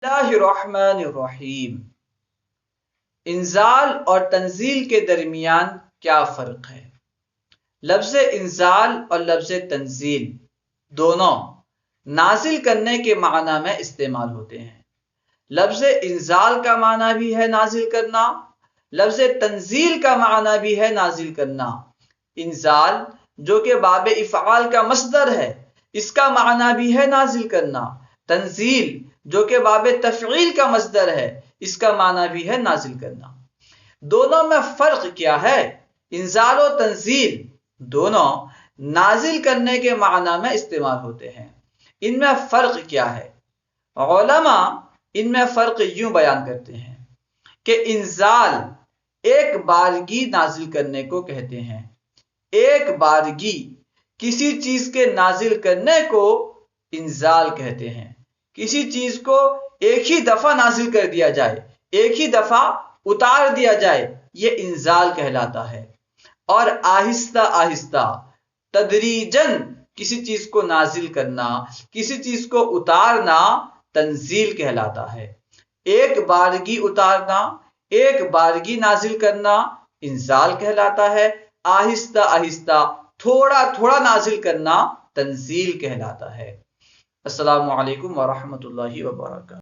बिस्मिल्लाहिर्रहमानिर्रहीम। इंजाल और तंजील के दरमियान क्या फ़र्क है? लफ्ज़ इंजाल और लफ्ज़ तंजील दोनों नाजिल करने के माना में इस्तेमाल होते हैं। लफ्ज़ इंजाल का माना भी है नाजिल करना, लफ्ज़ तंजील का माना भी है नाजिल करना। इंजाल जो कि बाब इफ़आल का मस्दर है, इसका माना भी है नाजिल करना। तंजील जो कि बाब तफ़ईल का मस्दर है, इसका माना भी है नाजिल करना। दोनों में फ़र्क क्या है? इंजाल और तंजील दोनों नाजिल करने के माना में इस्तेमाल होते हैं। इनमें फ़र्क क्या है? उलमा इनमें फ़र्क यूं बयान करते हैं कि इंजाल एक बारगी नाजिल करने को कहते हैं। एक बारगी किसी चीज के नाजिल करने को इंजाल कहते हैं। किसी चीज को एक ही दफा नाजिल कर दिया जाए, एक ही दफा उतार दिया जाए, ये इंजाल कहलाता है। और आहिस्ता आहिस्ता तदरीजन किसी चीज को नाजिल करना, किसी चीज को उतारना तंजील कहलाता है। एक बारगी उतारना, एक बारगी नाजिल करना इंजाल कहलाता है। आहिस्ता आहिस्ता थोड़ा थोड़ा नाजिल करना तंजील कहलाता है। अस्सलामु अलैकुम वरहमतुल्लाहि वबरकातुहू।